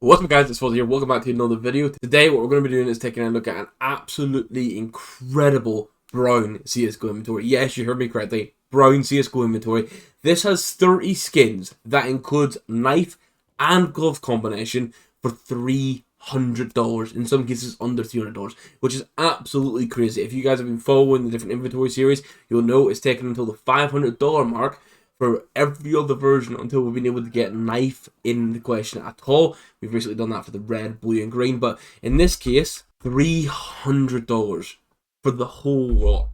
What's up guys, it's Fuzz here, welcome back to another video. Today what we're going to be doing is taking a look at an absolutely incredible brown CSGO inventory. Yes, you heard me correctly, brown CSGO inventory. This has 30 skins that includes knife and glove combination for $300, in some cases under $300, which is absolutely crazy. If you guys have been following the different inventory series, you'll know it's taken until the $500 mark for every other version until we've been able to get knife in the question at all. We've recently done that for the red, blue and green, but in this case, $300 for the whole lot.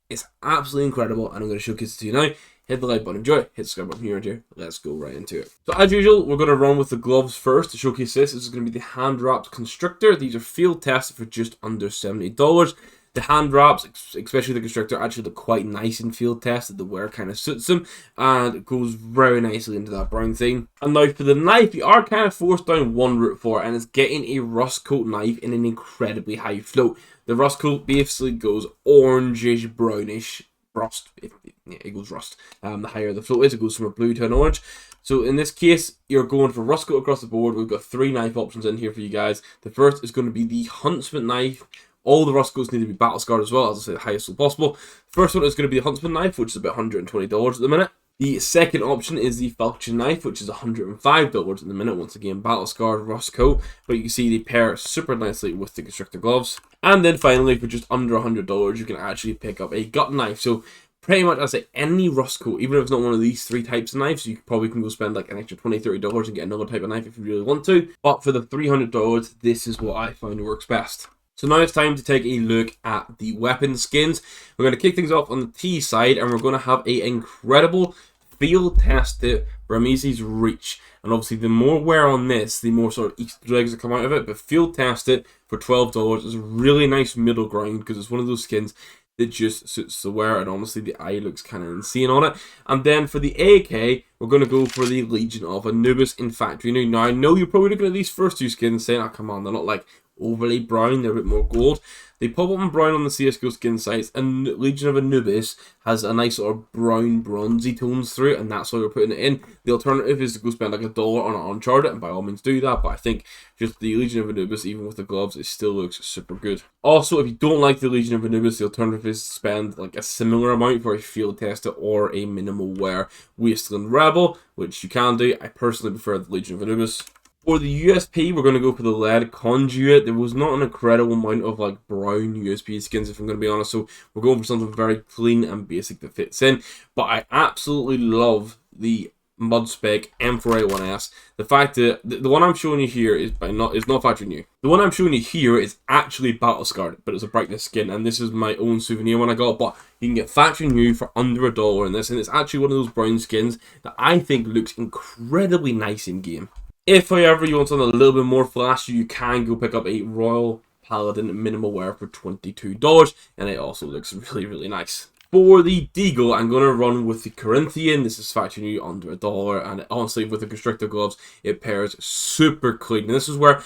It's absolutely incredible, and I'm going to showcase it to you now. Hit the like button, enjoy it, hit the subscribe button here and here. Let's go right into it. So as usual, we're going to run with the gloves first to showcase this. This is going to be the hand wrapped constrictor. These are field tested for just under $70. The hand wraps, especially the constrictor, actually look quite nice in field tests. The wear kind of suits them, and it goes very nicely into that brown thing. And now for the knife, you are kind of forced down one route for it, and it's getting a rust coat knife in an incredibly high float. The rust coat basically goes orangish, brownish, rust. It goes rust. The higher the float is, it goes from a blue to an orange. So in this case, you're going for rust coat across the board. We've got 3 knife options in here for you guys. The first is going to be the Huntsman knife. All the rust coats need to be battle scarred as well, as I say, the highest level possible. First one is going to be the Huntsman knife, which is about $120 at the minute. The second option is the Falchion knife, which is $105 at the minute. Once again, battle scarred, rust coat, but you can see they pair super nicely with the constrictor gloves. And then finally, for just under $100, you can actually pick up a gut knife. So pretty much, I say any rust coat, even if it's not one of these 3 types of knives, you probably can go spend like an extra $20, $30 and get another type of knife if you really want to. But for the $300, this is what I find works best. So now it's time to take a look at the weapon skins. We're going to kick things off on the T side, and we're going to have an incredible field tested Burmese Reach. And obviously the more wear on this, the more sort of Easter eggs that come out of it. But field tested for $12 is a really nice middle ground, because it's one of those skins that just suits the wear, and honestly the eye looks kind of insane on it. And then for the AK, we're going to go for the Legion of Anubis in Factory New. Now I know you're probably looking at these first 2 skins saying, oh come on, they're not like overly brown, they're a bit more gold. They pop up in brown on the CSGO skin sites, and Legion of Anubis has a nice sort of brown bronzy tones through it, and that's why we're putting it in. The alternative is to go spend like $1 on an Uncharted, and by all means do that, but I think just the Legion of Anubis, even with the gloves, it still looks super good. Also, if you don't like the Legion of Anubis, the alternative is to spend like a similar amount for a field tester or a minimal wear Wasteland Rebel, which you can do. I personally prefer the Legion of Anubis. For the USP, we're going to go for the lead conduit. There was not an incredible amount of like brown USP skins, if I'm going to be honest, so we're going for something very clean and basic that fits in. But I absolutely love the Mudspec M4A1S. The fact that the one I'm showing you here is not factory new. The one I'm showing you here is actually battle scarred, but it's a brightness skin, and this is my own souvenir one I got. But you can get factory new for under $1 in this, and it's actually one of those brown skins that I think looks incredibly nice in game. If, however, you want something a little bit more flashy, you can go pick up a Royal Paladin minimal wear for $22, and it also looks really, really nice. For the Deagle, I'm going to run with the Corinthian. This is factory new under $1, and honestly, with the constrictor gloves, it pairs super clean. And this is where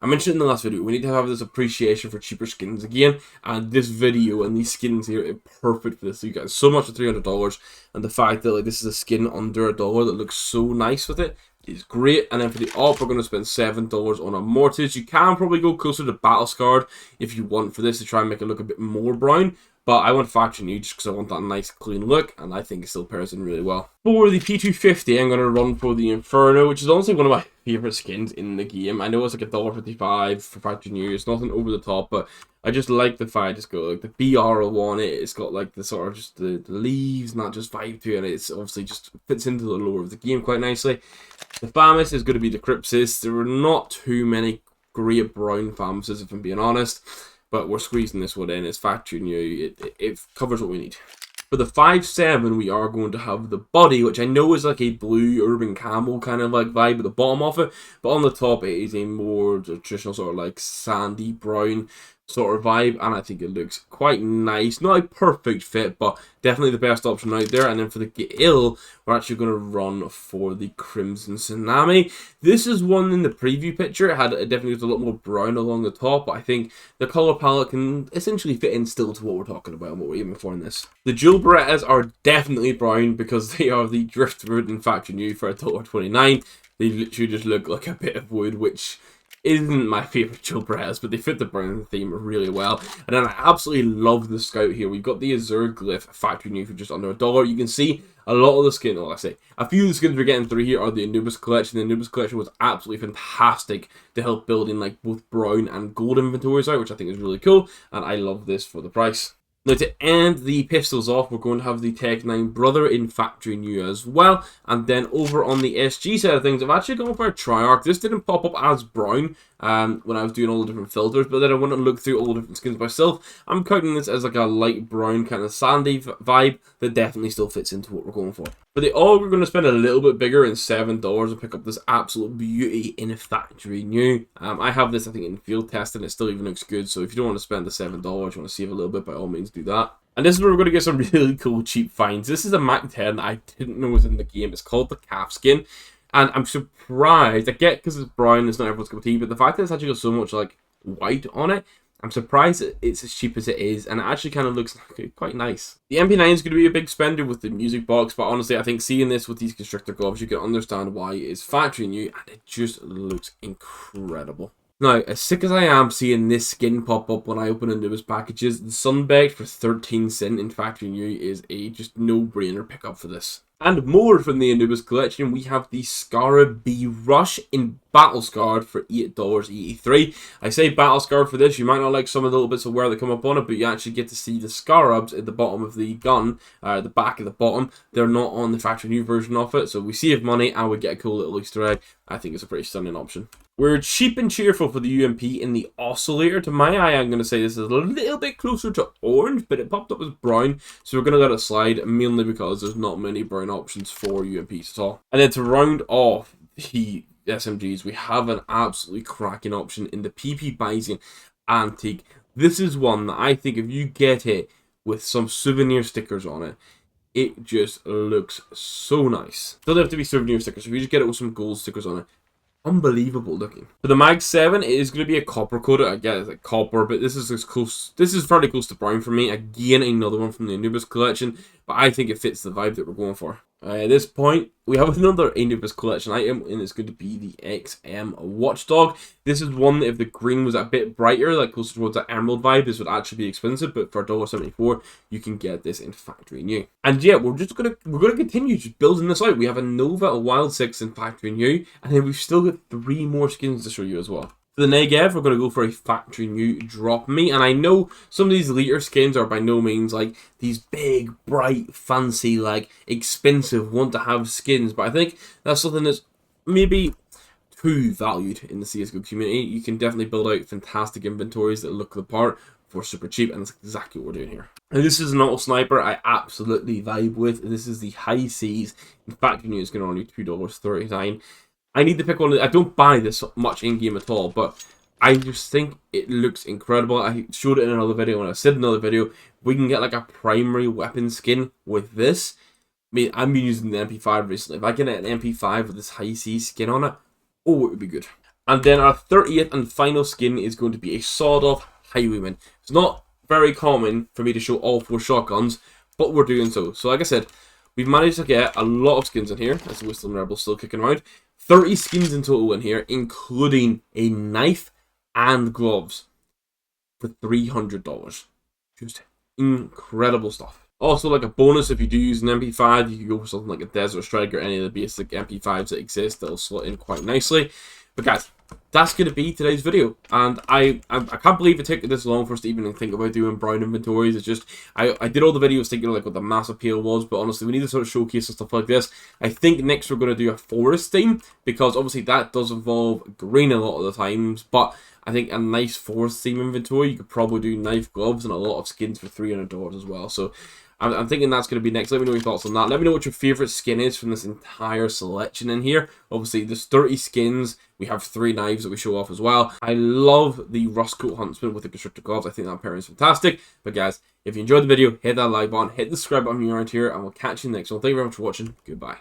I mentioned in the last video, we need to have this appreciation for cheaper skins again, and this video and these skins here are perfect for this. So you guys, so much for $300, and the fact that like this is a skin under $1 that looks so nice with it is great. And then for the op, we're going to spend $7 on a Mortis. You can probably go closer to battle scarred if you want for this to try and make it look a bit more brown, but I want factory new just because I want that nice clean look, and I think it still pairs in really well. For the P250, I'm going to run for the Inferno, which is honestly one of my favourite skins in the game. I know it's like $1.55 for factory new. It's nothing over the top, but I just like the fact it's got like the BRL on it. It's got like the sort of just the leaves, not just vibe to it. And it's obviously just fits into the lore of the game quite nicely. The FAMAS is going to be the Crypsis. There are not too many great brown FAMASes, if I'm being honest, but we're squeezing this one in. It's factory new. It covers what we need. For the 5.7, we are going to have the body, which I know is like a blue urban camel kind of like vibe at the bottom of it, but on the top it is a more traditional sort of like sandy brown sort of vibe, and I think it looks quite nice. Not a perfect fit, but definitely the best option out there. And then for the Get Ill, we're actually going to run for the Crimson Tsunami. This is one in the preview picture. It definitely was a lot more brown along the top, but I think the color palette can essentially fit in still to what we're talking about and what we're aiming for in this. The Jewel Berettas are definitely brown because they are the Driftwood and Factory New for $1.29. they literally just look like a bit of wood, which isn't my favourite Joe Perez, but they fit the brown theme really well. And then I absolutely love the Scout here. We've got the Azure Glyph factory new for just under $1. You can see a lot of the skin, well, I say, a few of the skins we're getting through here are the Anubis collection. The Anubis collection was absolutely fantastic to help building like both brown and gold inventories out, which I think is really cool. And I love this for the price. Now, to end the pistols off, we're going to have the Tech 9 Brother in factory new as well. And then over on the SG side of things, I've actually gone for a Triarch. This didn't pop up as brown when I was doing all the different filters, but then I went and looked through all the different skins myself. I'm counting this as like a light brown kind of sandy vibe that definitely still fits into what we're going for. But they all we're going to spend a little bit bigger in $7 and pick up this absolute beauty in factory new. I have this, I think, in field testing. It still even looks good. So if you don't want to spend the $7, you want to save a little bit, by all means do that. And this is where we're going to get some really cool cheap finds. This is a Mac 10 that I didn't know was in the game. It's called the Calf Skin. And I'm surprised. I get because it's brown, it's not everyone's cup of tea, but the fact that it's actually got so much like white on it, I'm surprised it's as cheap as it is, and it actually kind of looks quite nice. The MP9 is going to be a big spender with the music box, but honestly, I think seeing this with these Constrictor gloves, you can understand why it is factory new, and it just looks incredible. Now, as sick as I am seeing this skin pop up when I open Anubis packages, the Sunbaked for 13 cents in factory new is a just no-brainer pickup for this. And more from the Anubis collection, we have the Scarab B Rush in Battle Scarred for $8.83. I say Battle Scarred for this, you might not like some of the little bits of wear that come up on it, but you actually get to see the Scarabs at the bottom of the gun, the back of the bottom. They're not on the factory new version of it, so we save money and we get a cool little Easter egg. I think it's a pretty stunning option. We're cheap and cheerful for the UMP in the Oscillator. To my eye, I'm going to say this is a little bit closer to orange, but it popped up as brown, so we're going to let it slide, mainly because there's not many brown options for UMPs at all. And then to round off the SMGs, we have an absolutely cracking option in the PP Bison Antique. This is one that I think if you get it with some souvenir stickers on it, it just looks so nice. Doesn't have to be souvenir stickers, if you just get it with some gold stickers on it, unbelievable looking. For the Mag 7, it is going to be a copper coated. I guess it's like copper, but this is as close. This is fairly close to brown for me. Again, another one from the Anubis collection, but I think it fits the vibe that we're going for. At this point, we have another Anubis collection item, and it's going to be the XM Watchdog. This is one that if the green was a bit brighter, like closer towards that emerald vibe, this would actually be expensive, but for $1.74, you can get this in factory new. And yeah, we're gonna continue just building this out. We have a Nova, a Wild 6 in factory new, and then we've still got 3 more skins to show you as well. For the Negev, we're going to go for a factory new drop me, and I know some of these leader skins are by no means like these big, bright, fancy, like expensive, want to have skins, but I think that's something that's maybe too valued in the CSGO community. You can definitely build out fantastic inventories that look the part for super cheap, and that's exactly what we're doing here. And this is an auto sniper I absolutely vibe with. This is the High Seas. In factory new, it's going to only $2.39. I need to pick one. I don't buy this much in-game at all, but I just think it looks incredible. I showed it in another video, and I said in another video, we can get like a primary weapon skin with this. I mean, I've been using the MP5 recently. If I get an MP5 with this High Seas skin on it, oh, it would be good. And then our 30th and final skin is going to be a sawed-off Highwayman. It's not very common for me to show all 4 shotguns, but we're doing so. So like I said, we've managed to get a lot of skins in here. That's the Whistling Rebel still kicking around. 30 skins in total in here, including a knife and gloves for $300. Just incredible stuff. Also, like a bonus, if you do use an MP5, you can go for something like a Desert Strike or any of the basic MP5s that exist. That'll slot in quite nicely. But guys, that's going to be today's video, and I can't believe it took this long for us to even think about doing brown inventories. It's just I did all the videos thinking like what the mass appeal was, but honestly we need to sort of showcase and stuff like this. I think next we're going to do a forest theme, because obviously that does involve green a lot of the times, but I think a nice forest theme inventory, you could probably do knife, gloves, and a lot of skins for $300 as well. So I'm thinking that's going to be next. Let me know your thoughts on that. Let me know what your favourite skin is from this entire selection in here. Obviously, there's 30 skins. We have 3 knives that we show off as well. I love the Rustcoat Huntsman with the Constrictor gloves. I think that pairing is fantastic. But guys, if you enjoyed the video, hit that like button, hit the subscribe button if you're around here, and we'll catch you next one. Thank you very much for watching. Goodbye.